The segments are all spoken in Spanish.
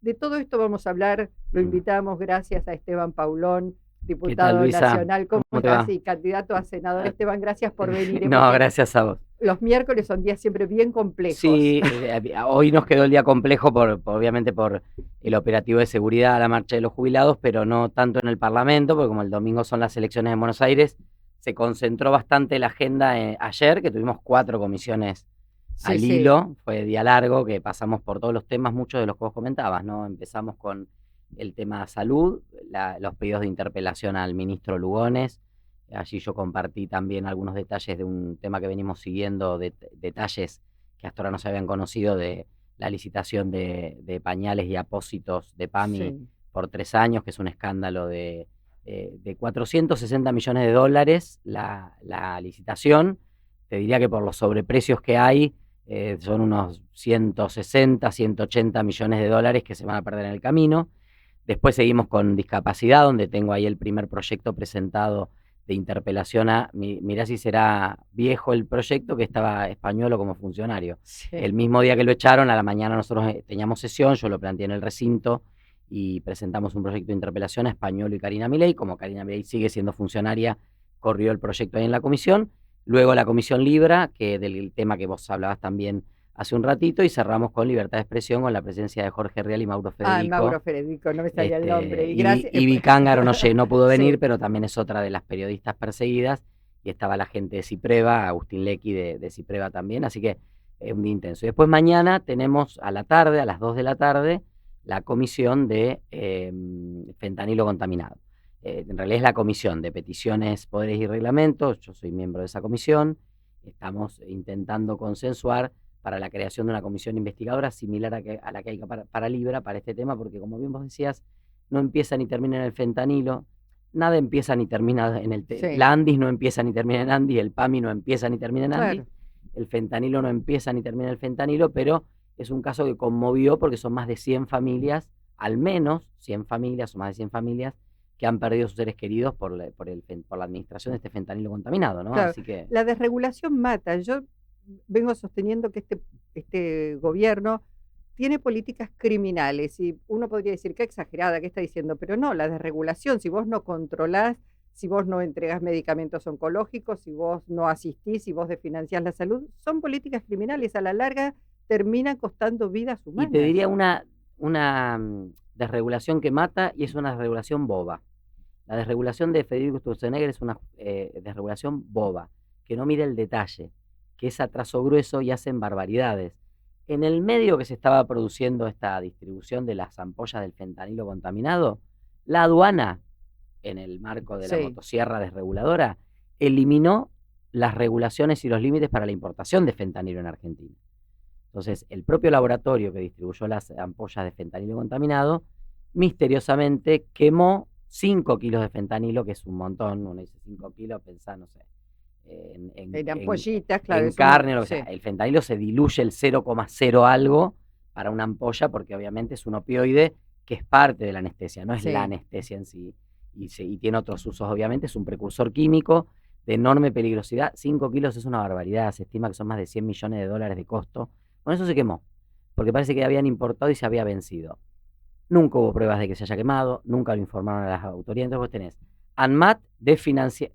De todo esto vamos a hablar, lo Mm. invitamos gracias a Esteban Paulón, ¿Qué tal, diputado Luisa? nacional. ¿Cómo ¿Cómo te estás? va? Sí, candidato a senador. Ah, Esteban, gracias por venir, No, porque gracias a vos. los miércoles son días siempre bien complejos. Sí, hoy nos quedó el día complejo obviamente por el operativo de seguridad a la marcha de los jubilados, pero no tanto en el Parlamento, porque como el domingo son las elecciones en Buenos Aires, se concentró bastante la agenda ayer, que tuvimos 4 comisiones Sí, al sí. hilo. Fue día largo, que pasamos por todos los temas, muchos de los que vos comentabas, ¿no? Empezamos con el tema salud, los pedidos de interpelación al ministro Lugones. Allí yo compartí también algunos detalles de un tema que venimos siguiendo, detalles que hasta ahora no se habían conocido, de la licitación de pañales y apósitos de PAMI Sí. por 3 años, que es un escándalo de 460 millones de dólares la licitación. Te diría que por los sobreprecios que hay, son unos 160, 180 millones de dólares que se van a perder en el camino. Después seguimos con discapacidad, donde tengo ahí el primer proyecto presentado de interpelación mirá si será viejo el proyecto, que estaba Españolo como funcionario. Sí. El mismo día que lo echaron, a la mañana nosotros teníamos sesión, yo lo planteé en el recinto y presentamos un proyecto de interpelación a Españolo y Karina Milei. Como Karina Milei sigue siendo funcionaria, corrió el proyecto ahí en la comisión. Luego la comisión Libra, que del tema que vos hablabas también hace un ratito, y cerramos con libertad de expresión con la presencia de Jorge Rial y Mauro Ah, Federico. Mauro Federico, no me salía el nombre. Y gracias. Y Vicángaro no pudo venir, Sí. pero también es otra de las periodistas perseguidas, y estaba la gente de Cipreva, Agustín Lecky de Cipreva también, así que un día intenso. Y después mañana tenemos a la tarde, a las 2 de la tarde, la comisión de fentanilo contaminado. En realidad es la comisión de peticiones, poderes y reglamentos. Yo soy miembro de esa comisión. Estamos intentando consensuar para la creación de una comisión investigadora similar a la que hay para Libra, para este tema, porque como bien vos decías, no empieza ni termina en el fentanilo, nada empieza ni termina en Sí, la Andis no empieza ni termina en Andis, el PAMI no empieza ni termina en Andis, claro. el fentanilo no empieza ni termina en el fentanilo, pero es un caso que conmovió porque son más de 100 familias, al menos 100 familias o más de 100 familias, que han perdido sus seres queridos por la administración de este fentanilo contaminado, ¿no? Claro, Así que la desregulación mata. Yo vengo sosteniendo que este gobierno tiene políticas criminales y uno podría decir qué exagerada, qué está diciendo, pero no, la desregulación, si vos no controlás, si vos no entregás medicamentos oncológicos, si vos no asistís, si vos desfinanciás la salud, son políticas criminales. A la larga terminan costando vidas Y te humanas. diría una desregulación que mata, y es una desregulación boba. La desregulación de Federico Sturzenegger es una desregulación boba, que no mira el detalle, que es a trazo grueso y hacen barbaridades. En el medio que se estaba produciendo esta distribución de las ampollas del fentanilo contaminado, la aduana, en el marco de la Sí, motosierra desreguladora, eliminó las regulaciones y los límites para la importación de fentanilo en Argentina. Entonces, el propio laboratorio que distribuyó las ampollas de fentanilo contaminado, misteriosamente quemó 5 kilos de fentanilo, que es un montón. Uno dice 5 kilos, pensá, no sé, en, en, en en, ampollitas, claro, en es una, carne, o lo que sea. sí, El fentanilo se diluye el 0,0 algo para una ampolla, porque obviamente es un opioide que es parte de la anestesia, no es la sí. anestesia en sí. Y tiene otros usos, obviamente, es un precursor químico de enorme peligrosidad. 5 kilos es una barbaridad, se estima que son más de 100 millones de dólares de costo. Con eso se quemó, porque parece que habían importado y se había vencido. Nunca hubo pruebas de que se haya quemado, nunca lo informaron a las autoridades. Entonces vos tenés ANMAT,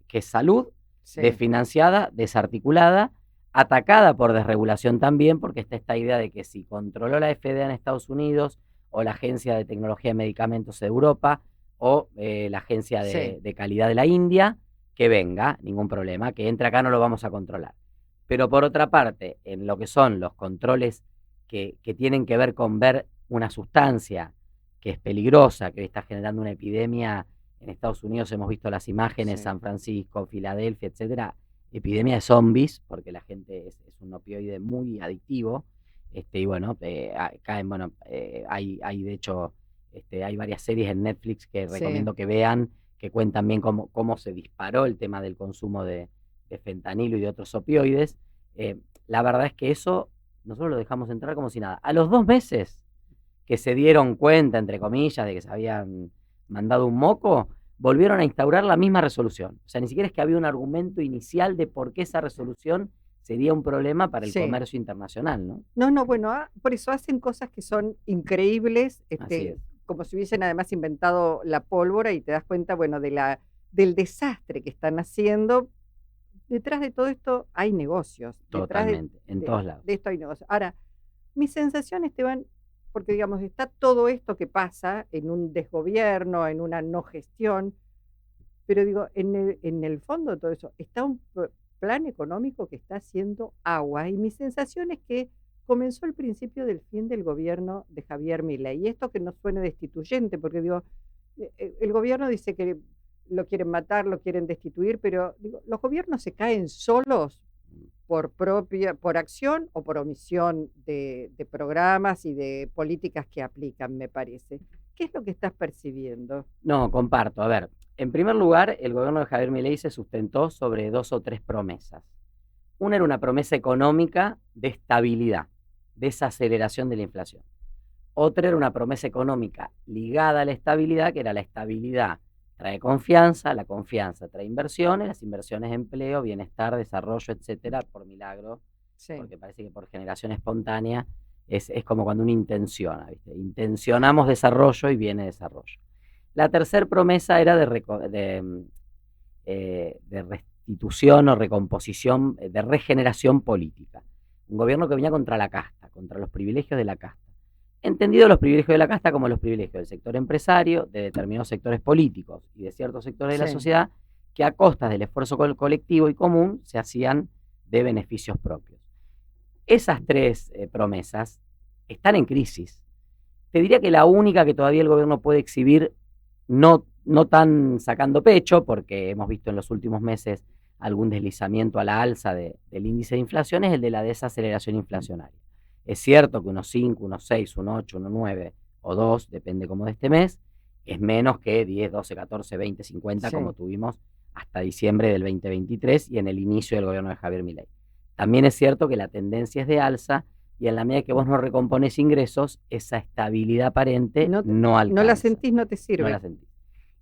que es salud, Sí. desfinanciada, desarticulada, atacada por desregulación también, porque está esta idea de que si controló la FDA en Estados Unidos, o la Agencia de Tecnología de Medicamentos de Europa, o la Agencia Sí, de Calidad de la India, que venga, ningún problema, que entre acá no lo vamos a controlar. Pero por otra parte, en lo que son los controles que tienen que ver con ver una sustancia que es peligrosa, que hoy está generando una epidemia en Estados Unidos, hemos visto las imágenes, sí. San Francisco, Filadelfia, etcétera, epidemia de zombies, porque la gente es un opioide muy adictivo. Y bueno, caen, bueno, hay de hecho, hay varias series en Netflix que Sí. recomiendo que vean, que cuentan bien cómo se disparó el tema del consumo de fentanilo y de otros opioides. La verdad es que eso nosotros lo dejamos entrar como si nada. A los 2 meses que se dieron cuenta, entre comillas, de que se habían mandado un moco, volvieron a instaurar la misma resolución. O sea, ni siquiera es que había un argumento inicial de por qué esa resolución sería un problema para el Sí. comercio internacional, ¿no? No, bueno, por eso hacen cosas que son increíbles, Así es. como si hubiesen además inventado la pólvora y te das cuenta, bueno, del desastre que están haciendo. Detrás de todo esto hay negocios, detrás Totalmente, en todos lados. de esto hay negocios. Ahora, mi sensación, Esteban, porque digamos, está todo esto que pasa en un desgobierno, en una no gestión, pero digo, en el fondo de todo eso, está un plan económico que está haciendo agua. Y mi sensación es que comenzó el principio del fin del gobierno de Javier Milei. Y esto que no suene destituyente, porque digo, el gobierno dice que lo quieren matar, lo quieren destituir, pero digo, los gobiernos se caen solos por acción o por omisión de programas y de políticas que aplican, me parece. ¿Qué es lo que estás percibiendo? No, comparto. A ver, en primer lugar, el gobierno de Javier Milei se sustentó sobre 2 o 3 promesas. Una era una promesa económica de estabilidad, desaceleración de la inflación. Otra era una promesa económica ligada a la estabilidad, que era la estabilidad trae confianza, la confianza trae inversiones, las inversiones empleo, bienestar, desarrollo, etcétera, por milagro, Sí, porque parece que por generación espontánea es como cuando uno intenciona, ¿viste? Intencionamos desarrollo y viene desarrollo. La tercera promesa era de restitución o recomposición, de regeneración política. Un gobierno que venía contra la casta, contra los privilegios de la casta. Entendido los privilegios de la casta como los privilegios del sector empresario, de determinados sectores políticos y de ciertos sectores de la sí. sociedad que a costas del esfuerzo colectivo y común se hacían de beneficios propios. Esas 3 promesas están en crisis. Te diría que la única que todavía el gobierno puede exhibir, no tan sacando pecho, porque hemos visto en los últimos meses algún deslizamiento a la alza del índice de inflación, es el de la desaceleración inflacionaria. Es cierto que unos 5, unos 6, unos 8, unos 9 o 2, depende como de este mes, es menos que 10, 12, 14, 20, 50, Sí. como tuvimos hasta diciembre del 2023 y en el inicio del gobierno de Javier Milei. También es cierto que la tendencia es de alza y en la medida que vos no recompones ingresos, esa estabilidad aparente no alcanza. No la sentís, no te No sirve. la sentís.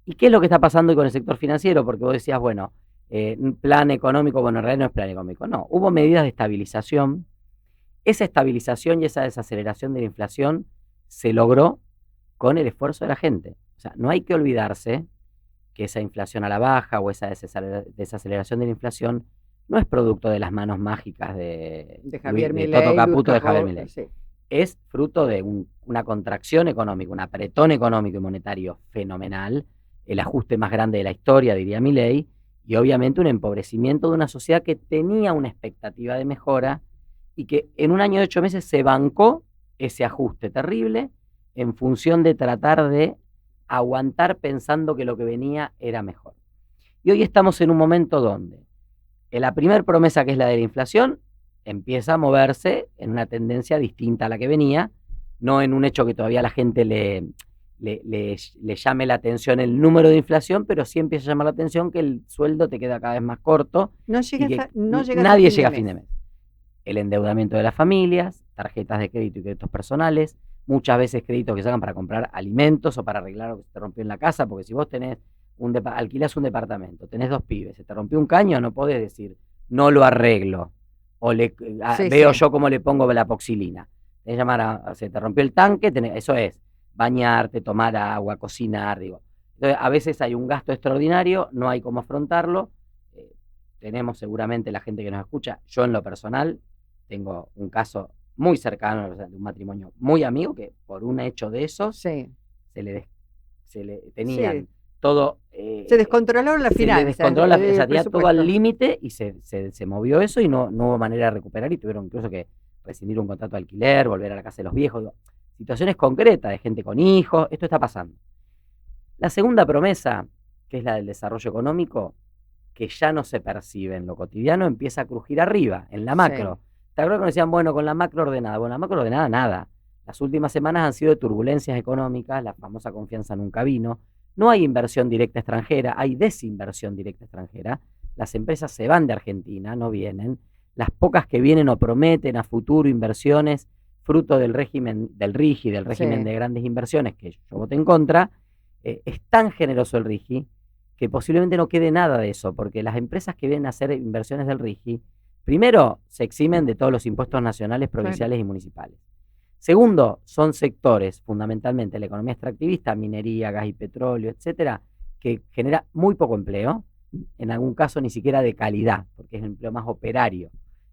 ¿Y qué es lo que está pasando con el sector financiero? Porque vos decías, bueno, un plan económico, bueno, en realidad no es plan económico. No, hubo medidas de estabilización. Esa estabilización y esa desaceleración de la inflación se logró con el esfuerzo de la gente. O sea, no hay que olvidarse que esa inflación a la baja o esa desaceleración de la inflación no es producto de las manos mágicas de Javier Toto Milei, Luis Caputo, de Javier Cajó, Milei. sí. Es fruto de una contracción económica, un apretón económico y monetario fenomenal, el ajuste más grande de la historia, diría Milei, y obviamente un empobrecimiento de una sociedad que tenía una expectativa de mejora y que en un año de 8 meses se bancó ese ajuste terrible en función de tratar de aguantar pensando que lo que venía era mejor. Y hoy estamos en un momento donde la primera promesa, que es la de la inflación, empieza a moverse en una tendencia distinta a la que venía, no en un hecho que todavía a la gente le llame la atención el número de inflación, pero sí empieza a llamar la atención que el sueldo te queda cada vez más corto No y llegas que a nadie fin llega de a fin de mes. mes. El endeudamiento de las familias, tarjetas de crédito y créditos personales, muchas veces créditos que sacan para comprar alimentos o para arreglar lo que se te rompió en la casa, porque si vos alquilás un departamento, tenés 2 pibes, se te rompió un caño, no podés decir, no lo arreglo, o Sí, veo sí. yo cómo le pongo la poxilina. Tenés que llamar se te rompió el tanque, eso es, bañarte, tomar agua, cocinar, digo. Entonces, a veces hay un gasto extraordinario, no hay cómo afrontarlo. Tenemos seguramente la gente que nos escucha, yo en lo personal, tengo un caso muy cercano de un matrimonio muy amigo que por un hecho de esos Sí. tenían Sí. todo. Se descontrolaron las Se les finanzas. descontroló o sea, el tenía todo al presupuesto. límite y se movió eso y no hubo manera de recuperar y tuvieron incluso que rescindir un contrato de alquiler, volver a la casa de los viejos. Digo, situaciones concretas de gente con hijos, esto está pasando. La segunda promesa, que es la del desarrollo económico, que ya no se percibe en lo cotidiano, empieza a crujir arriba, en la macro. Sí. ¿Te acuerdas que decían, bueno, con la macro ordenada? Bueno, la macro ordenada, nada. Las últimas semanas han sido de turbulencias económicas, la famosa confianza nunca vino. No hay inversión directa extranjera, hay desinversión directa extranjera. Las empresas se van de Argentina, no vienen. Las pocas que vienen o prometen a futuro inversiones, fruto del régimen del RIGI, del régimen Sí. de grandes inversiones, que yo voté en contra. Es tan generoso el RIGI que posiblemente no quede nada de eso, porque las empresas que vienen a hacer inversiones del RIGI Primero, se eximen de todos los impuestos nacionales, provinciales y municipales. Segundo, son sectores, fundamentalmente la economía extractivista, minería, gas y petróleo, etcétera, que genera muy poco empleo, en algún caso ni siquiera de calidad, porque es un empleo más operario,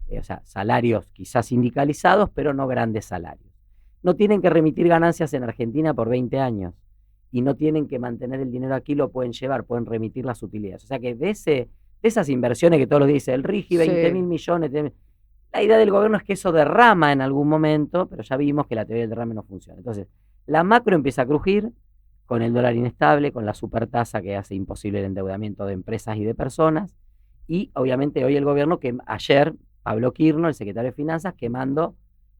o sea, salarios quizás sindicalizados, pero no grandes salarios. No tienen que remitir ganancias en Argentina por 20 años y no tienen que mantener el dinero aquí, lo pueden llevar, pueden remitir las utilidades. O sea que de esas inversiones que todos los días dice el RIGI, 20.000 millones, la idea del gobierno es que eso derrama en algún momento, pero ya vimos que la teoría del derrame no funciona. Entonces, la macro empieza a crujir con el dólar inestable, con la supertasa que hace imposible el endeudamiento de empresas y de personas, y obviamente hoy el gobierno, que ayer Pablo Quirno, el secretario de Finanzas, quemando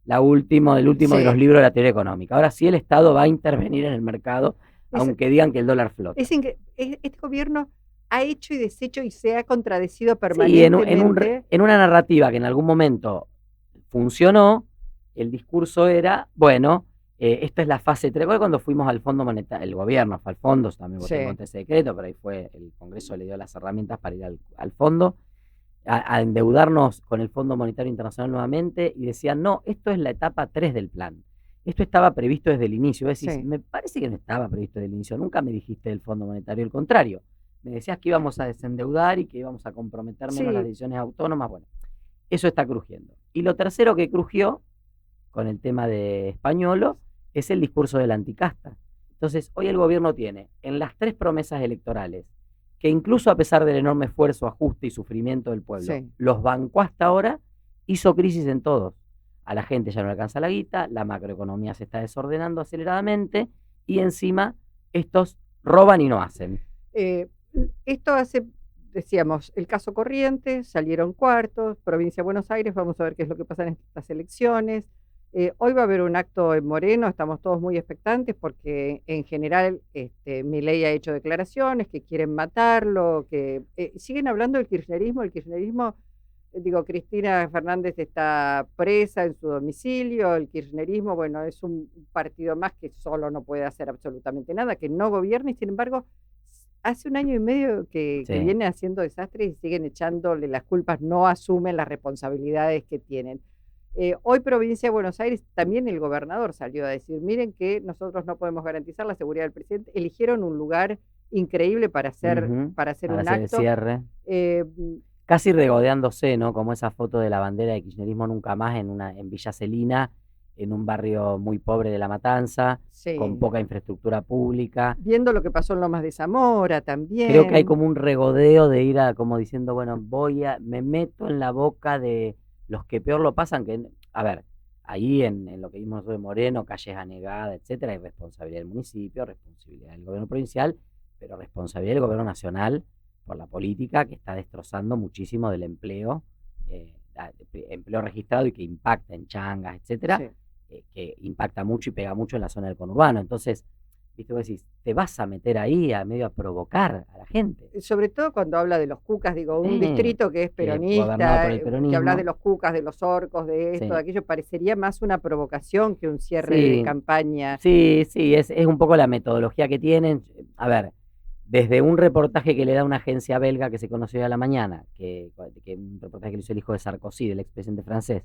el último de los libros de la teoría económica. Ahora sí el Estado va a intervenir en el mercado, aunque digan que el dólar flota. Este gobierno ha hecho y deshecho y se ha contradecido permanentemente. En una narrativa que en algún momento funcionó, el discurso era, bueno, esta es la fase 3. Cuando fuimos al Fondo Monetario, el gobierno fue al fondo, también votó contra ese decreto, pero ahí fue, el Congreso le dio las herramientas para ir al fondo, a endeudarnos con el Fondo Monetario Internacional nuevamente, y decían, no, esto es la etapa 3 del plan. Esto estaba previsto desde el inicio. Vos decís, me parece que no estaba previsto desde el inicio, nunca me dijiste del Fondo Monetario, al contrario. Me decías que íbamos a desendeudar y que íbamos a comprometer menos las decisiones autónomas. Bueno, eso está crujiendo. Y lo tercero que crujió con el tema de Españolo es el discurso de la anticasta. Entonces, hoy el gobierno tiene en las 3 promesas electorales, que incluso a pesar del enorme esfuerzo, ajuste y sufrimiento del pueblo, los bancó hasta ahora, hizo crisis en todos. A la gente ya no le alcanza la guita, la macroeconomía se está desordenando aceleradamente y encima estos roban y no hacen. Esto hace, decíamos, el caso Corrientes, salieron cuartos, provincia de Buenos Aires, vamos a ver qué es lo que pasa en estas elecciones. Hoy va a haber un acto en Moreno, estamos todos muy expectantes porque en general Milei ha hecho declaraciones que quieren matarlo, que siguen hablando del kirchnerismo. El kirchnerismo, digo, Cristina Fernández está presa en su domicilio, el kirchnerismo, bueno, es un partido más que solo no puede hacer absolutamente nada, que no gobierna, y sin embargo hace 1 año y medio que viene haciendo desastres y siguen echándole las culpas, no asumen las responsabilidades que tienen. Hoy provincia de Buenos Aires, también el gobernador salió a decir, miren que nosotros no podemos garantizar la seguridad del presidente. Eligieron un lugar increíble para hacer, un acto. El cierre. Casi regodeándose, ¿no? Como esa foto de la bandera de kirchnerismo nunca más en Villa Celina, en un barrio muy pobre de La Matanza, con poca infraestructura pública. Viendo lo que pasó en Lomas de Zamora también. Creo que hay como un regodeo de ir como diciendo, bueno, me meto en la boca de los que peor lo pasan, que, a ver, ahí en lo que vimos de Moreno, calles anegadas, etcétera, hay responsabilidad del municipio, responsabilidad del gobierno provincial, pero responsabilidad del gobierno nacional por la política que está destrozando muchísimo del empleo, empleo registrado y que impacta en changas, etcétera, que impacta mucho y pega mucho en la zona del conurbano. Entonces, viste, vos decís, te vas a meter ahí a medio a provocar a la gente. Sobre todo cuando habla de los cucas, digo, un distrito que es peronista, que habla de los cucas, de los orcos, de esto, de aquello, parecería más una provocación que un cierre de campaña. Sí, es un poco la metodología que tienen. A ver, desde un reportaje que le da una agencia belga que se conoció a la mañana, que un reportaje que le hizo el hijo de Sarkozy, del expresidente francés,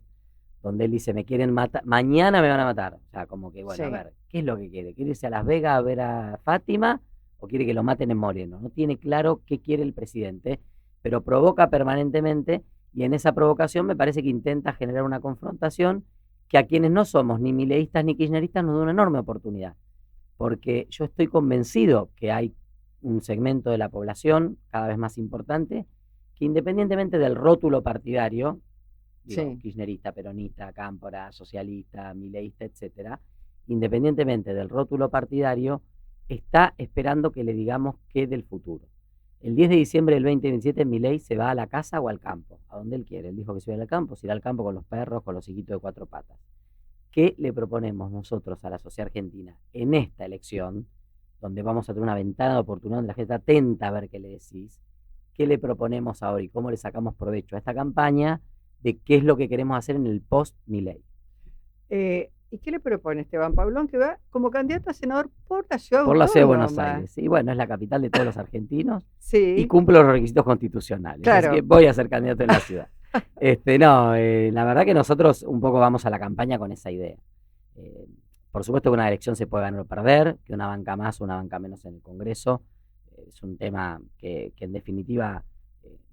donde él dice, me quieren matar, mañana me van a matar. O sea, como que, bueno, a ver, ¿qué es lo que quiere? ¿Quiere irse a Las Vegas a ver a Fátima o quiere que lo maten en Moreno? No tiene claro qué quiere el presidente, pero provoca permanentemente, y en esa provocación me parece que intenta generar una confrontación que a quienes no somos ni mileístas ni kirchneristas nos da una enorme oportunidad. Porque yo estoy convencido que hay un segmento de la población cada vez más importante que, independientemente del rótulo partidario, digo, kirchnerista, peronista, cámpora, socialista, mileísta, etcétera, independientemente del rótulo partidario, está esperando que le digamos qué del futuro. El 10 de diciembre del 2027 Milei se va a la casa o al campo, a donde él quiere. Él dijo que se iba al campo, se irá al campo con los perros, con los hijitos de 4 patas. ¿Qué le proponemos nosotros a la sociedad argentina en esta elección, donde vamos a tener una ventana de oportunidad donde la gente está atenta a ver qué le decís? ¿Qué le proponemos ahora y cómo le sacamos provecho a esta campaña de qué es lo que queremos hacer en el post-Milei? ¿Y qué le propone Esteban Pablón, que va como candidato a senador por la ciudad Por la ciudad de Buenos Aires. Y bueno, es la capital de todos los argentinos y cumple los requisitos constitucionales. Claro. Así que voy a ser candidato en la ciudad. No, la verdad que nosotros un poco vamos a la campaña con esa idea. Eh, por supuesto que una elección se puede ganar o perder, que una banca más o una banca menos en el Congreso. Es un tema que en definitiva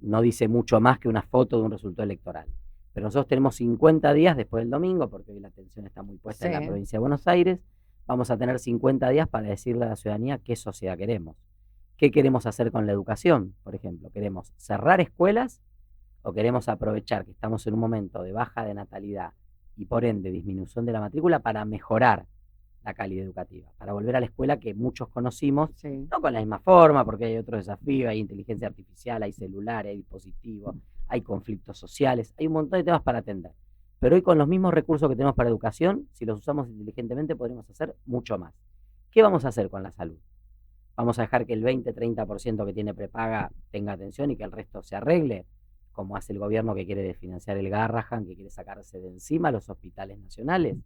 no dice mucho más que una foto de un resultado electoral. Pero nosotros tenemos 50 días después del domingo, porque hoy la atención está muy puesta en la Sí, provincia de Buenos Aires. Vamos a tener 50 días para decirle a la ciudadanía qué sociedad queremos. ¿Qué queremos hacer con la educación? Por ejemplo, ¿queremos cerrar escuelas o queremos aprovechar que estamos en un momento de baja de natalidad y por ende disminución de la matrícula para mejorar la calidad educativa, para volver a la escuela que muchos conocimos, sí. no con la misma forma, porque hay otros desafíos, hay inteligencia artificial, hay celulares, hay dispositivos, hay conflictos sociales, hay un montón de temas para atender. Pero hoy con los mismos recursos que tenemos para educación, si los usamos inteligentemente, podremos hacer mucho más. ¿Qué vamos a hacer con la salud? Vamos a dejar que el 20-30% que tiene prepaga tenga atención y que el resto se arregle, como hace el gobierno que quiere desfinanciar el Garrahan, que quiere sacarse de encima los hospitales nacionales.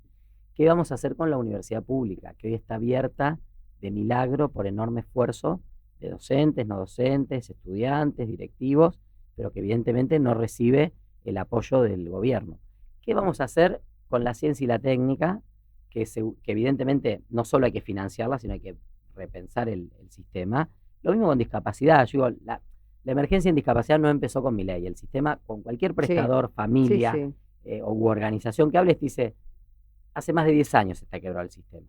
¿Qué vamos a hacer con la universidad pública, que hoy está abierta de milagro por enorme esfuerzo de docentes, no docentes, estudiantes, directivos, pero que evidentemente no recibe el apoyo del gobierno? ¿Qué vamos a hacer con la ciencia y la técnica, que evidentemente no solo hay que financiarla, sino hay que repensar el sistema? Lo mismo con discapacidad. Yo digo, la emergencia en discapacidad no empezó con mi ley. El sistema, con cualquier Sí, prestador, sí, familia sí. u organización que hables, te dice, hace más de 10 años está quebrado el sistema.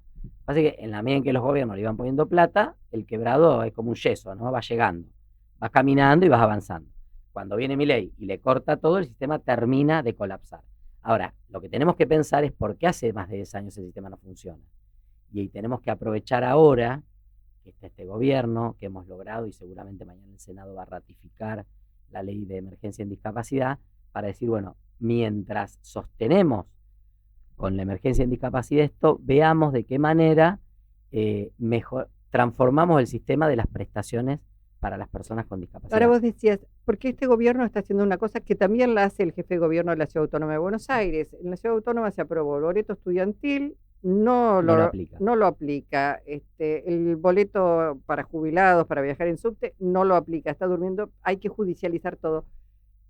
Así que en la medida en que los gobiernos le iban poniendo plata, el quebrado es como un yeso, ¿no? Va llegando, vas caminando y vas avanzando. Cuando viene mi ley y le corta todo, el sistema termina de colapsar. Ahora, lo que tenemos que pensar es por qué hace más de 10 años el sistema no funciona. Y tenemos que aprovechar ahora que está este gobierno, que hemos logrado, y seguramente mañana el Senado va a ratificar la ley de emergencia en discapacidad, para decir, bueno, mientras sostenemos con la emergencia en discapacidad esto, veamos de qué manera transformamos el sistema de las prestaciones para las personas con Ahora discapacidad. vos decías, porque este gobierno está haciendo una cosa que también la hace el jefe de gobierno de la Ciudad Autónoma de Buenos Aires. En la Ciudad Autónoma se aprobó el boleto estudiantil, No lo aplica. no lo aplica. El boleto para jubilados, para viajar en subte, no lo aplica. Está durmiendo, hay que judicializar todo.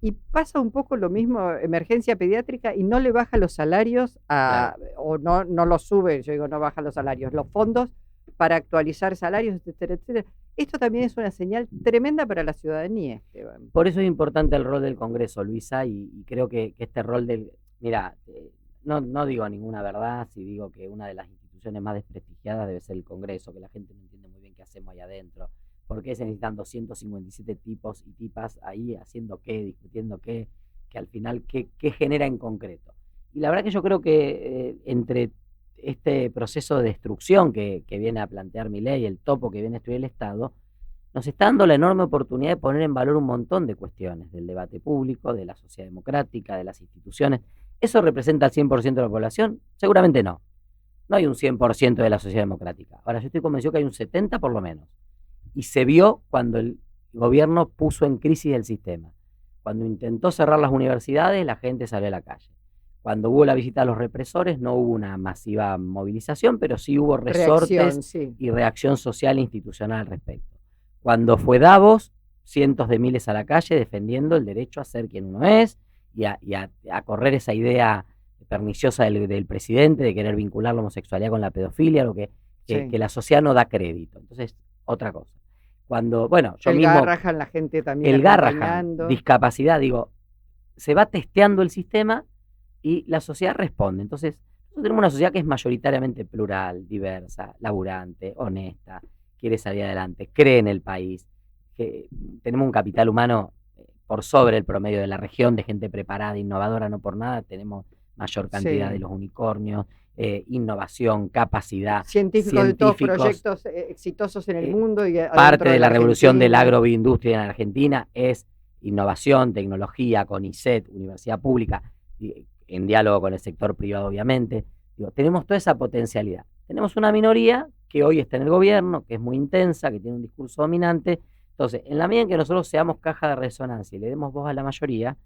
Y pasa un poco lo mismo, emergencia pediátrica, y no le baja los salarios Claro. o no lo sube, yo digo, no baja los salarios, los fondos para actualizar salarios, etcétera, etcétera. Esto también es una señal tremenda para la ciudadanía, Esteban. Por eso es importante el rol del Congreso, Luisa, y creo que este rol del... Mira, no digo ninguna verdad si digo que una de las instituciones más desprestigiadas debe ser el Congreso, que la gente no entiende muy bien qué hacemos ahí adentro. ¿Por qué se necesitan 257 tipos y tipas ahí haciendo qué, discutiendo qué, que al final qué genera en concreto? Y la verdad que yo creo que entre este proceso de destrucción que viene a plantear mi ley, el topo que viene a estudiar el Estado, nos está dando la enorme oportunidad de poner en valor un montón de cuestiones del debate público, de la sociedad democrática, de las instituciones. ¿Eso representa al 100% de la población? Seguramente no. No hay un 100% de la sociedad democrática. Ahora, yo estoy convencido que hay un 70% por lo menos. Y se vio cuando el gobierno puso en crisis el sistema. Cuando intentó cerrar las universidades, la gente salió a la calle. Cuando hubo la visita a los represores, no hubo una masiva movilización, pero sí hubo resortes Reacción, sí. y reacción social e institucional al respecto. Cuando fue Davos, cientos de miles a la calle defendiendo el derecho a ser quien uno es y a correr esa idea perniciosa del presidente de querer vincular la homosexualidad con la pedofilia, lo que Sí. la sociedad no da crédito. Entonces, otra cosa. Cuando, bueno, yo El mismo, Garrahan, la gente también el Garrahan, acompañando. discapacidad, digo, se va testeando el sistema y la sociedad responde. Entonces, nosotros tenemos una sociedad que es mayoritariamente plural, diversa, laburante, honesta, quiere salir adelante, cree en el país, que tenemos un capital humano por sobre el promedio de la región, de gente preparada, innovadora, no por nada, tenemos mayor cantidad de Sí. los unicornios, innovación, capacidad, Científicos de todos científicos. proyectos exitosos en el mundo y adentro Parte de la revolución de la Argentina. agroindustria en Argentina es innovación, tecnología, CONICET, universidad pública, en diálogo con el sector privado, obviamente. Digo, tenemos toda esa potencialidad. Tenemos una minoría que hoy está en el gobierno, que es muy intensa, que tiene un discurso dominante. Entonces, en la medida en que nosotros seamos caja de resonancia y le demos voz a la mayoría,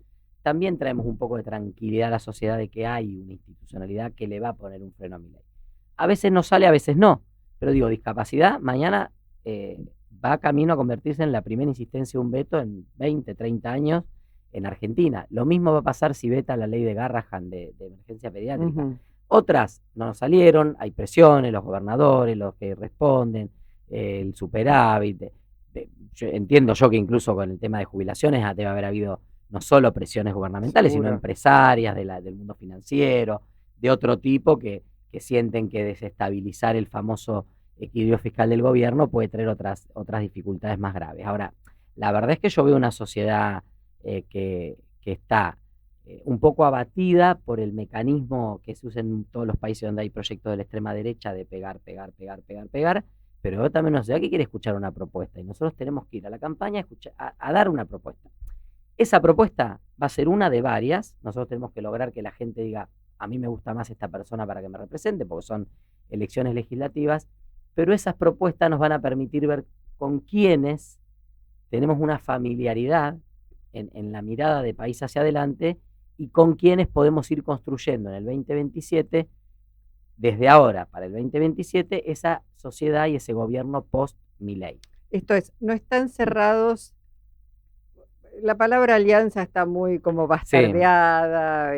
también traemos un poco de tranquilidad a la sociedad de que hay una institucionalidad que le va a poner un freno a mi ley. A veces no sale, a veces no. Pero digo, discapacidad, mañana va camino a convertirse en la primera insistencia de un veto en 20, 30 años en Argentina. Lo mismo va a pasar si veta la ley de Garrahan de emergencia pediátrica. Ujú. Otras no salieron, hay presiones, los gobernadores, los que responden, el superávit. Entiendo yo que incluso con el tema de jubilaciones debe haber habido no solo presiones gubernamentales, sino Seguro. empresarias del mundo financiero, de otro tipo que sienten que desestabilizar el famoso equilibrio fiscal del gobierno puede traer otras dificultades más graves. Ahora, la verdad es que yo veo una sociedad que está un poco abatida por el mecanismo que se usa en todos los países donde hay proyectos de la extrema derecha de pegar, pero veo también una sociedad que quiere escuchar una propuesta y nosotros tenemos que ir a la campaña a dar una propuesta. Esa propuesta va a ser una de varias. Nosotros tenemos que lograr que la gente diga, a mí me gusta más esta persona para que me represente, porque son elecciones legislativas, pero esas propuestas nos van a permitir ver con quiénes tenemos una familiaridad en la mirada de país hacia adelante y con quiénes podemos ir construyendo en el 2027, desde ahora para el 2027, esa sociedad y ese gobierno post-Milei. Esto es, no están cerrados. La palabra alianza está muy como bastardeada,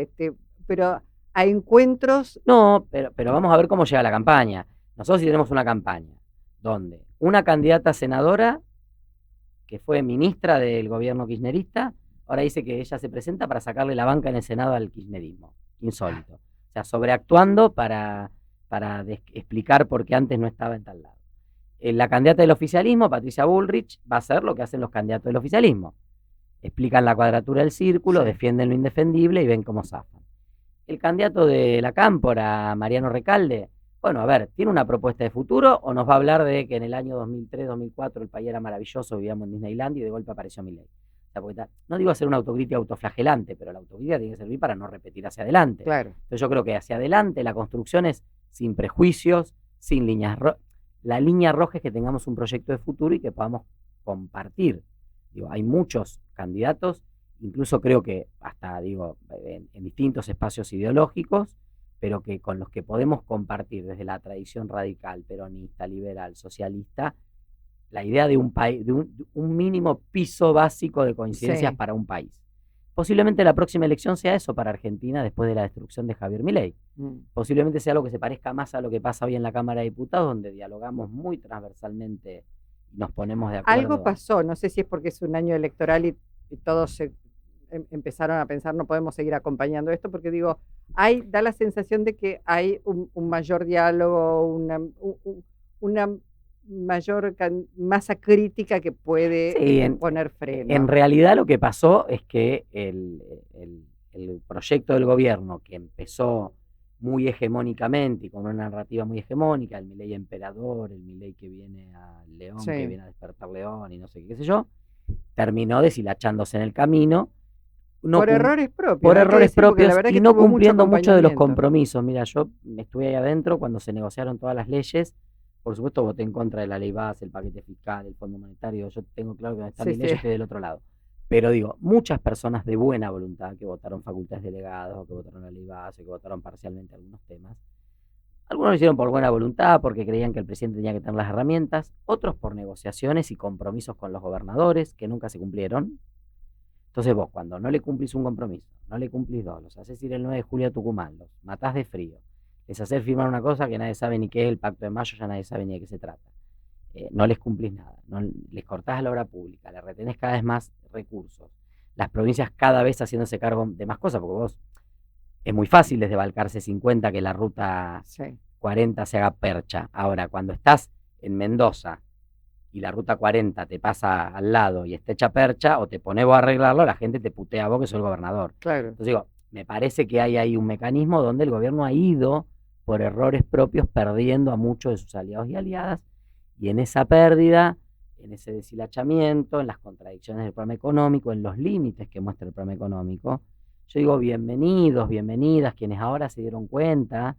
pero a encuentros. No, pero vamos a ver cómo llega la campaña. Nosotros sí tenemos una campaña donde una candidata senadora que fue ministra del gobierno kirchnerista, ahora dice que ella se presenta para sacarle la banca en el Senado al kirchnerismo. Insólito. O sea, sobreactuando para explicar por qué antes no estaba en tal lado. La candidata del oficialismo, Patricia Bullrich, va a hacer lo que hacen los candidatos del oficialismo. Explican la cuadratura del círculo, defienden lo indefendible y ven cómo zafan. El candidato de la Cámpora, Mariano Recalde, bueno, a ver, ¿tiene una propuesta de futuro o nos va a hablar de que en el año 2003, 2004 el país era maravilloso, vivíamos en Disneyland y de golpe apareció Milei? O sea, porque no digo hacer una autocrítica autoflagelante, pero la autocrítica tiene que servir para no repetir hacia adelante. Claro. Entonces yo creo que hacia adelante la construcción es sin prejuicios, sin líneas rojas. La línea roja es que tengamos un proyecto de futuro y que podamos compartir. Digo, hay muchos candidatos, incluso creo que hasta en distintos espacios ideológicos, pero que con los que podemos compartir desde la tradición radical, peronista, liberal, socialista, la idea de un país, de un mínimo piso básico de coincidencias para un país. Posiblemente la próxima elección sea eso para Argentina después de la destrucción de Javier Milei. Posiblemente sea algo que se parezca más a lo que pasa hoy en la Cámara de Diputados, donde dialogamos muy transversalmente y nos ponemos de acuerdo. Algo pasó, no sé si es porque es un año electoral y todos empezaron a pensar no podemos seguir acompañando esto, porque da la sensación de que hay un mayor diálogo, una mayor masa crítica que puede poner freno. En realidad lo que pasó es que el proyecto del gobierno, que empezó muy hegemónicamente y con una narrativa muy hegemónica, el Milei emperador, el Milei que viene a León, que viene a despertar León y no sé qué sé yo, terminó deshilachándose en el camino. Por errores propios y no cumpliendo muchos de los compromisos. Mira, yo estuve ahí adentro cuando se negociaron todas las leyes. Por supuesto voté en contra de la ley base, el paquete fiscal, el Fondo Monetario. Yo tengo claro que donde está mi ley, yo estoy del otro lado. Pero muchas personas de buena voluntad que votaron facultades delegadas, o que votaron la ley base, que votaron parcialmente algunos temas, algunos lo hicieron por buena voluntad, porque creían que el presidente tenía que tener las herramientas, otros por negociaciones y compromisos con los gobernadores que nunca se cumplieron. Entonces vos, cuando no le cumplís un compromiso, no le cumplís dos, los haces ir el 9 de julio a Tucumán, los matás de frío, les haces firmar una cosa que nadie sabe ni qué es el Pacto de Mayo, ya nadie sabe ni de qué se trata. No les cumplís nada, les cortás a la obra pública, les retenés cada vez más recursos, las provincias cada vez haciéndose cargo de más cosas, porque vos es muy fácil desde Balcarce 50 que la ruta 40 se haga percha. Ahora, cuando estás en Mendoza y la ruta 40 te pasa al lado y está hecha percha, o te pones vos a arreglarlo, la gente te putea a vos que sos el gobernador. Claro. Entonces me parece que hay ahí un mecanismo donde el gobierno ha ido por errores propios perdiendo a muchos de sus aliados y aliadas, y en esa pérdida, en ese deshilachamiento, en las contradicciones del programa económico, en los límites que muestra el programa económico, yo digo bienvenidos, bienvenidas, quienes ahora se dieron cuenta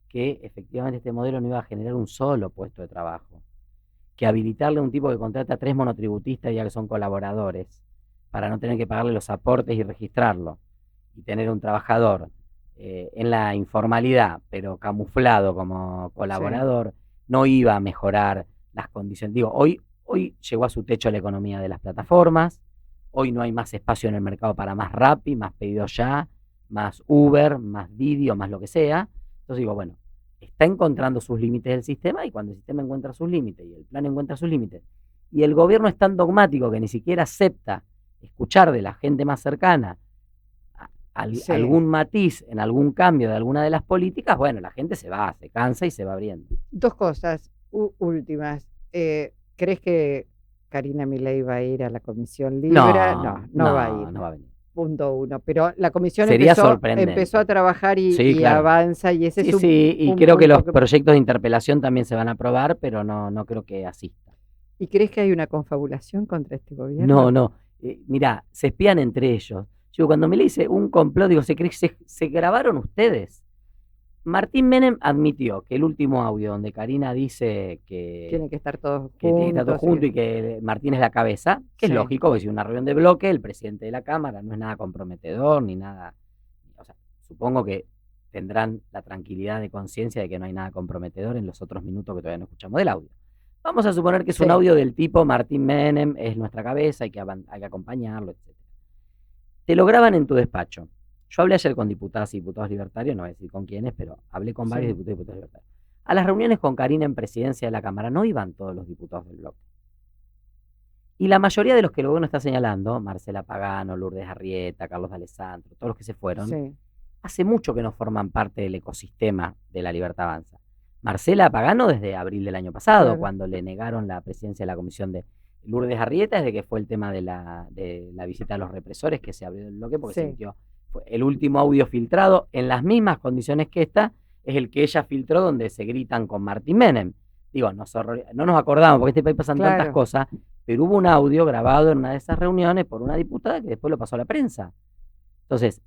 que efectivamente este modelo no iba a generar un solo puesto de trabajo, que habilitarle a un tipo que contrata a 3 monotributistas ya que son colaboradores, para no tener que pagarle los aportes y registrarlo, y tener un trabajador en la informalidad, pero camuflado como colaborador, no iba a mejorar las condiciones. Hoy llegó a su techo la economía de las plataformas, Hoy no hay más espacio en el mercado para más Rappi, más Pedido Ya, más Uber, más Didi o más lo que sea. Entonces digo, bueno, está encontrando sus límites el sistema, y cuando el sistema encuentra sus límites y el plan encuentra sus límites, y el gobierno es tan dogmático que ni siquiera acepta escuchar de la gente más cercana Sí. algún matiz en algún cambio de alguna de las políticas, bueno, la gente se va, se cansa y se va abriendo. Dos cosas últimas. ¿Crees que Karina Milei va a ir a la Comisión Libra? No va a ir. No va a venir. Punto uno. Pero la comisión Sería empezó sorprendente. a trabajar y Claro. avanza, y ese es un y creo que los punto proyectos de interpelación también se van a aprobar, pero no creo que asista. ¿Y crees que hay una confabulación contra este gobierno? No. Mirá, se espían entre ellos. Yo cuando me le dice un complot, digo, ¿se grabaron ustedes? Martín Menem admitió que el último audio donde Karina dice que Tienen que estar todos tiene que estar todos juntos y que- que Martín es la cabeza, que es Sí. lógico, porque si una reunión de bloque, el presidente de la Cámara no es nada comprometedor ni nada. O sea, supongo que tendrán la tranquilidad de conciencia de que no hay nada comprometedor en los otros minutos que todavía no escuchamos del audio. Vamos a suponer que es un Sí. audio del tipo Martín Menem es nuestra cabeza, hay que acompañarlo, etc. Te lo graban en tu despacho. Yo hablé ayer con diputadas y diputados libertarios, no voy a decir con quiénes, pero hablé con varios Sí. diputados y diputadas libertarios. A las reuniones con Karina en presidencia de la Cámara no iban todos los diputados del bloque. Y la mayoría de los que el gobierno está señalando, Marcela Pagano, Lourdes Arrieta, Carlos D'Alessandro, todos los que se fueron, Sí. hace mucho que no forman parte del ecosistema de La Libertad Avanza. Marcela Pagano desde abril del año pasado, Claro. cuando le negaron la presidencia de la comisión de Lourdes Arrieta, desde que fue el tema de la visita a los represores, que se abrió el bloque porque Sí. sintió, fue el último audio filtrado en las mismas condiciones que esta, es el que ella filtró donde se gritan con Martín Menem. Digo, no nos acordamos porque en este país pasan tantas Claro. cosas, pero hubo un audio grabado en una de esas reuniones por una diputada que después lo pasó a la prensa. Entonces,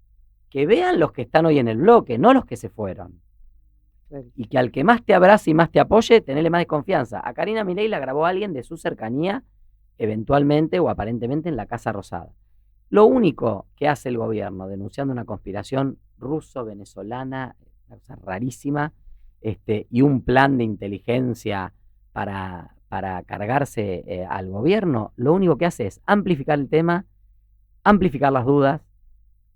que vean los que están hoy en el bloque, no los que se fueron. Claro. Y que al que más te abrace y más te apoye, tenerle más desconfianza. A Karina Milei la grabó alguien de su cercanía, eventualmente o aparentemente en la Casa Rosada. Lo único que hace el gobierno, denunciando una conspiración ruso-venezolana, una cosa rarísima, y un plan de inteligencia para cargarse al gobierno, lo único que hace es amplificar el tema, amplificar las dudas,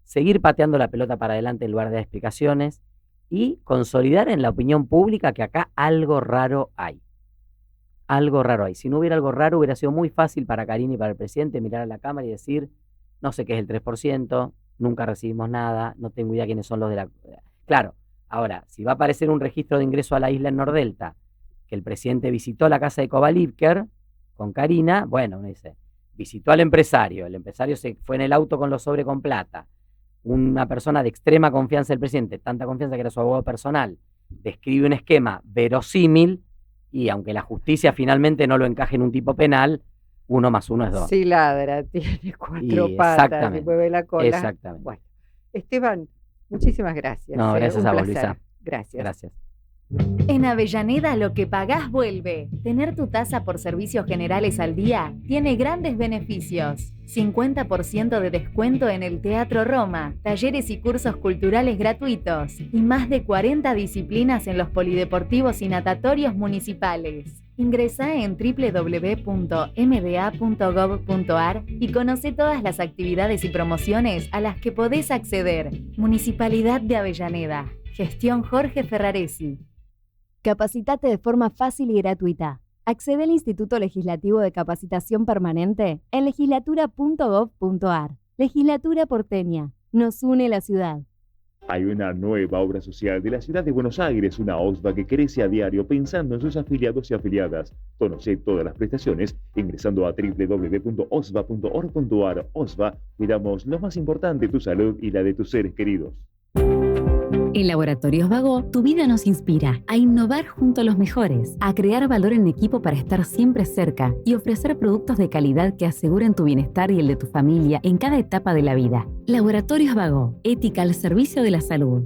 seguir pateando la pelota para adelante en lugar de dar explicaciones y consolidar en la opinión pública que acá algo raro hay. Algo raro hay. Si no hubiera algo raro, hubiera sido muy fácil para Karina y para el presidente mirar a la Cámara y decir, no sé qué es el 3%, nunca recibimos nada, no tengo idea quiénes son los de la... Claro, ahora, si va a aparecer un registro de ingreso a la isla en Nordelta, que el presidente visitó la casa de Kovalivker con Karina, bueno, uno dice, visitó al empresario, el empresario se fue en el auto con los sobres con plata, una persona de extrema confianza del presidente, tanta confianza que era su abogado personal, describe un esquema verosímil y aunque la justicia finalmente no lo encaje en un tipo penal, 1 más 1 es 2. Sí ladra, tiene 4 Y patas, exactamente, y mueve la cola. exactamente. Bueno, Esteban, muchísimas gracias. No, gracias un a vos, placer. Luisa. Gracias. Gracias. En Avellaneda lo que pagás vuelve. Tener tu tasa por servicios generales al día tiene grandes beneficios. 50% de descuento en el Teatro Roma, talleres y cursos culturales gratuitos y más de 40 disciplinas en los polideportivos y natatorios municipales. Ingresá en www.mda.gov.ar y conoce todas las actividades y promociones a las que podés acceder. Municipalidad de Avellaneda. Gestión Jorge Ferraresi. Capacitate de forma fácil y gratuita. Accede al Instituto Legislativo de Capacitación Permanente en legislatura.gov.ar. Legislatura porteña. Nos une la ciudad. Hay una nueva obra social de la ciudad de Buenos Aires, una OSVA que crece a diario pensando en sus afiliados y afiliadas. Conoce todas las prestaciones ingresando a www.osva.org.ar. OSVA, cuidamos lo más importante, tu salud y la de tus seres queridos. En Laboratorios Vago, tu vida nos inspira a innovar junto a los mejores, a crear valor en equipo para estar siempre cerca y ofrecer productos de calidad que aseguren tu bienestar y el de tu familia en cada etapa de la vida. Laboratorios Vago, ética al servicio de la salud.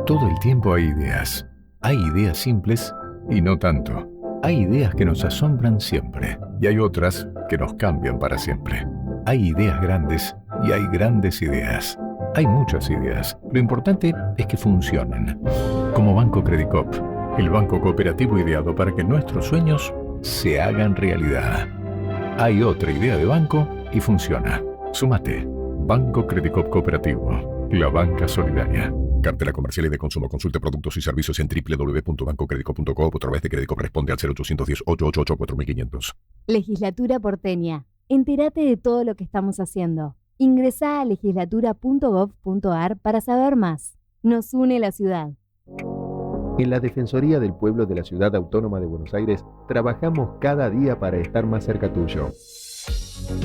Todo el tiempo hay ideas. Hay ideas simples y no tanto. Hay ideas que nos asombran siempre y hay otras que nos cambian para siempre. Hay ideas grandes y hay grandes ideas. Hay muchas ideas. Lo importante es que funcionen. Como Banco Credicop, el banco cooperativo ideado para que nuestros sueños se hagan realidad. Hay otra idea de banco y funciona. Súmate. Banco Credicop Cooperativo. La banca solidaria. Cartela comercial y de consumo. Consulte productos y servicios en www.bancocredico.coop o a través de Credicop. Responde al 0810-888-4500. Legislatura porteña. Entérate de todo lo que estamos haciendo. Ingresá a legislatura.gov.ar para saber más. Nos une la ciudad. En la Defensoría del Pueblo de la Ciudad Autónoma de Buenos Aires trabajamos cada día para estar más cerca tuyo.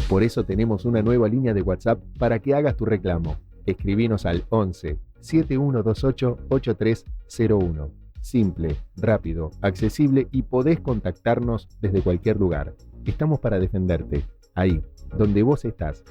Por eso tenemos una nueva línea de WhatsApp para que hagas tu reclamo. Escribinos al 11 7128 8301. Simple, rápido, accesible y podés contactarnos desde cualquier lugar. Estamos para defenderte, ahí, donde vos estás.